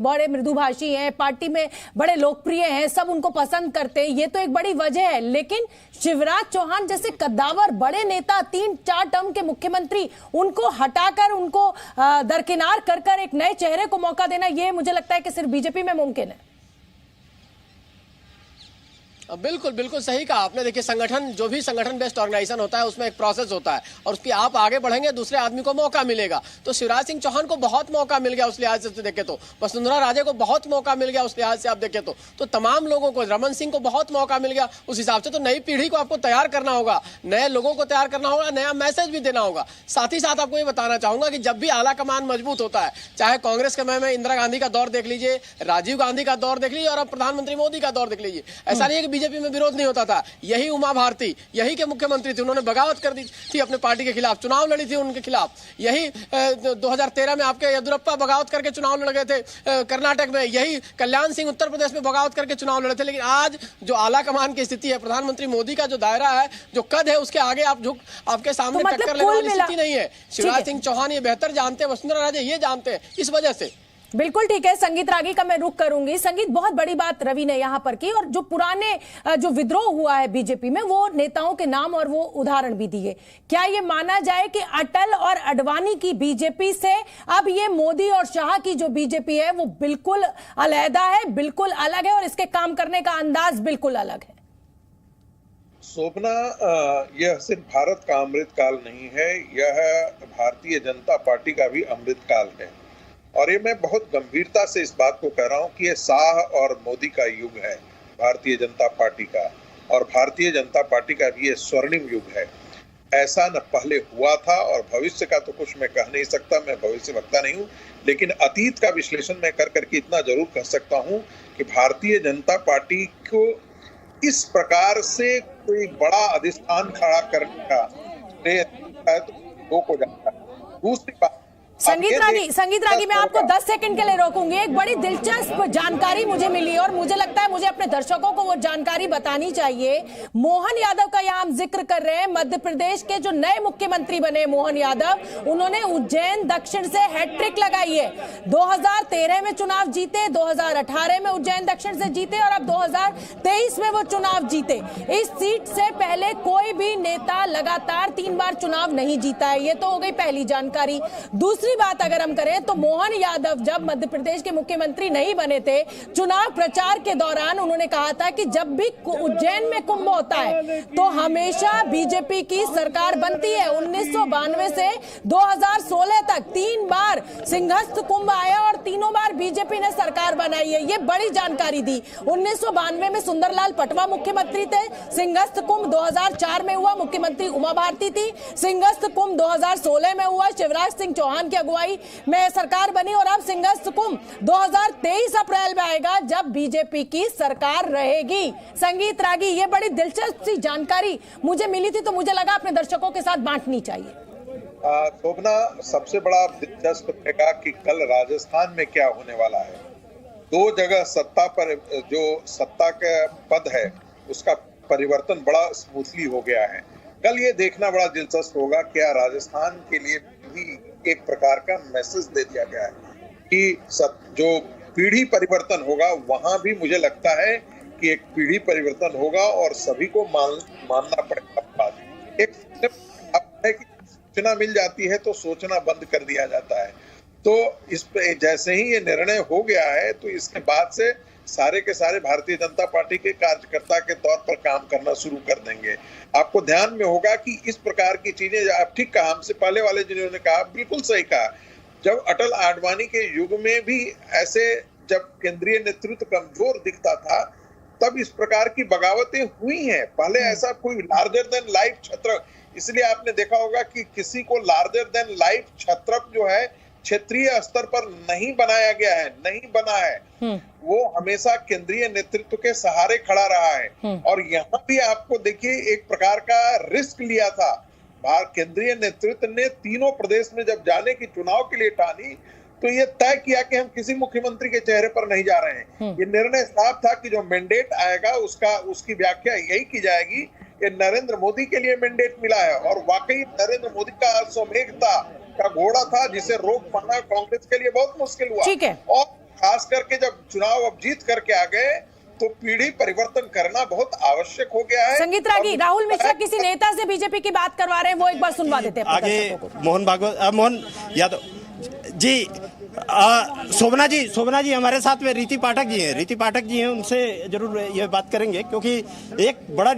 बड़े मृदुभाषी हैं, पार्टी में बड़े लोकप्रिय हैं, सब उनको पसंद करते हैं, ये तो एक बड़ी वजह है। लेकिन शिवराज चौहान जैसे कद्दावर बड़े नेता, 3-4 टर्म के मुख्यमंत्री, उनको हटाकर, उनको दरकिनार कर एक नए चेहरे को मौका देना, ये मुझे लगता है कि सिर्फ बीजेपी में मुमकिन है। बिल्कुल बिल्कुल सही कहा आपने। देखिए, संगठन, जो भी संगठन बेस्ड ऑर्गेनाइजेशन होता है उसमें एक प्रोसेस होता है और उसकी आप आगे बढ़ेंगे, दूसरे आदमी को मौका मिलेगा। तो शिवराज सिंह चौहान को बहुत मौका मिल गया उस लिहाज से देखें तो, वसुंधरा राजे को बहुत मौका मिल गया उस लिहाज से आप देखें तो तमाम लोगों को, रमन सिंह को बहुत मौका मिल गया उस हिसाब से। तो नई पीढ़ी को आपको तैयार करना होगा, नए लोगों को तैयार करना होगा, नया मैसेज भी देना होगा। साथ ही साथ आपको ये बताना चाहूंगा कि जब भी आला कमान मजबूत होता है, चाहे कांग्रेस के में इंदिरा गांधी का दौर देख लीजिए, राजीव गांधी का दौर देख लीजिए और अब प्रधानमंत्री मोदी का दौर देख लीजिए, ऐसा नहीं है कि बीजेपी में विरोध नहीं होता था। यही उमा भारती, यही के मुख्यमंत्री थे, उन्होंने बगावत कर दी थी अपने पार्टी के खिलाफ, चुनाव लड़ी थी उनके खिलाफ। यही 2013 में आपके येदियुरप्पा बगावत करके चुनाव लड़ गए थे कर्नाटक में, यही कल्याण सिंह उत्तर प्रदेश में बगावत करके चुनाव लड़े थे। लेकिन आज जो आला कमान की स्थिति है, प्रधानमंत्री मोदी का जो दायरा है, जो कद है, उसके आगे आप झुक, आपके सामने टक्कर लेने वाली स्थिति नहीं है। शिवराज सिंह चौहान ये बेहतर जानते हैं, वसुंधरा राजे ये जानते हैं, इस वजह से। बिल्कुल ठीक है। संगीत रागी का मैं रुख करूंगी। संगीत, बहुत बड़ी बात रवि ने यहां पर की, और जो पुराने जो विद्रोह हुआ है बीजेपी में, वो नेताओं के नाम और वो उदाहरण भी दिए। क्या ये माना जाए कि अटल और अडवाणी की बीजेपी से अब ये मोदी और शाह की जो बीजेपी है वो बिल्कुल अलहदा है, बिल्कुल अलग है, और इसके काम करने का अंदाज बिल्कुल अलग है? शोभना, यह सिर्फ भारत का अमृतकाल नहीं है, यह भारतीय जनता पार्टी का भी अमृतकाल है। और ये मैं बहुत गंभीरता से इस बात को कह रहा हूं कि ये शाह और मोदी का युग है भारतीय जनता पार्टी का, और भारतीय जनता पार्टी का भी ये स्वर्णिम युग है। ऐसा न पहले हुआ था, और भविष्य का तो कुछ मैं कह नहीं सकता, मैं भविष्य वक्ता नहीं हूं, लेकिन अतीत का विश्लेषण मैं कर करके इतना जरूर कह सकता हूं कि भारतीय जनता पार्टी को इस प्रकार से कोई बड़ा अधिष्ठान खड़ा करने का तो को जाता है। दूसरी बात, संगीत रागी, मैं आपको 10 सेकंड के लिए रोकूंगी। एक बड़ी दिलचस्प जानकारी मुझे मिली और मुझे लगता है मुझे अपने दर्शकों को वो जानकारी बतानी चाहिए। मोहन यादव का यहाँ हम जिक्र कर रहे हैं। मध्य प्रदेश के जो नए मुख्यमंत्री बने मोहन यादव, उन्होंने उज्जैन दक्षिण से हैट्रिक लगाई है। 2013 में चुनाव जीते, 2018 में उज्जैन दक्षिण से जीते, और अब 2023 में वो चुनाव जीते। इस सीट से पहले कोई भी नेता लगातार 3 बार चुनाव नहीं जीता है। ये तो हो गई पहली जानकारी। दूसरी बात अगर हम करें तो मोहन यादव जब मध्य प्रदेश के मुख्यमंत्री नहीं बने थे, चुनाव प्रचार के दौरान उन्होंने कहा था कि जब भी उज्जैन में कुंभ होता है तो हमेशा बीजेपी की सरकार बनती है। 1992 से 2016 तक 3 बार सिंहस्थ कुंभ आया और तीनों बार बीजेपी ने सरकार बनाई है। ये बड़ी जानकारी दी। 1992 में सुंदरलाल पटवा मुख्यमंत्री थे, सिंहस्थ कुंभ 2004 में हुआ, मुख्यमंत्री उमा भारती थी। सिंहस्थ कुंभ 2016 में हुआ, शिवराज सिंह चौहान की अगुवाई में सरकार बनी, और अब सिंहस्थ कुंभ 2023 अप्रैल में आएगा जब बीजेपी की सरकार रहेगी। संगीत रागी, ये बड़ी दिलचस्प सी जानकारी मुझे मिली थी, तो मुझे लगा अपने दर्शकों के साथ बांटनी चाहिए। शोभना, सबसे बड़ा दिलचस्प रहेगा कि कल राजस्थान में क्या होने वाला है। 2 जगह सत्ता पर जो सत्ता का पद है उसका परिवर्तन बड़ा स्मूथली हो गया है। कल ये देखना बड़ा दिलचस्प होगा क्या राजस्थान के लिए भी एक प्रकार का मैसेज दे दिया गया है कि जो पीढ़ी परिवर्तन होगा, वहां भी मुझे लगता है कि एक पीढ़ी परिवर्तन होगा और सभी को मानना पड़ेगा। एक है कि सूचना मिल जाती है तो सोचना बंद कर दिया जाता है। तो इस पे जैसे ही ये निर्णय हो गया है तो इसके बाद से सारे के सारे भारतीय जनता पार्टी के कार्यकर्ता के तौर पर काम करना शुरू कर देंगे। आपको ध्यान में होगा कि इस प्रकार की चीजें, आप ठीक कहा, हमसे पहले वाले जिन्होंने कहा बिल्कुल सही कहा, जब अटल आडवाणी के युग में भी ऐसे जब केंद्रीय नेतृत्व कमजोर दिखता था तब इस प्रकार की बगावतें हुई हैं। पहले ऐसा कोई लार्जर देन लाइफ छत्रक, इसलिए आपने देखा होगा कि किसी को लार्जर देन लाइफ छत्रक जो है क्षेत्रीय स्तर पर नहीं बनाया गया है, नहीं बना है। वो हमेशा केंद्रीय नेतृत्व के सहारे खड़ा रहा है। और यहाँ भी आपको देखिए एक प्रकार का रिस्क लिया था केंद्रीय नेतृत्व ने। तीनों प्रदेश में जब जाने की चुनाव के लिए ठानी तो ये तय किया कि हम किसी मुख्यमंत्री के चेहरे पर नहीं जा रहे हैं। ये निर्णय साफ था कि जो मैंडेट आएगा उसकी व्याख्या यही की जाएगी। ये नरेंद्र मोदी के लिए मैंडेट मिला है, और वाकई नरेंद्र मोदी का अश्वमेधता का घोड़ा था जिसे रोक पाना कांग्रेस के लिए बहुत मुश्किल हुआ। ठीक है। और खास करके जब चुनाव अब जीत करके आ गए तो पीढ़ी परिवर्तन करना बहुत आवश्यक हो गया है। संगीत रागी, राहुल मिश्रा किसी नेता से बीजेपी की बात करवा रहे हैं, वो एक बार सुनवा देते हैं आगे दर्शकों को। मोहन यादव जी, शोभना जी हमारे साथ में रीति पाठक जी हैं, उनसे जरूर ये बात करेंगे क्योंकि एक बड़ा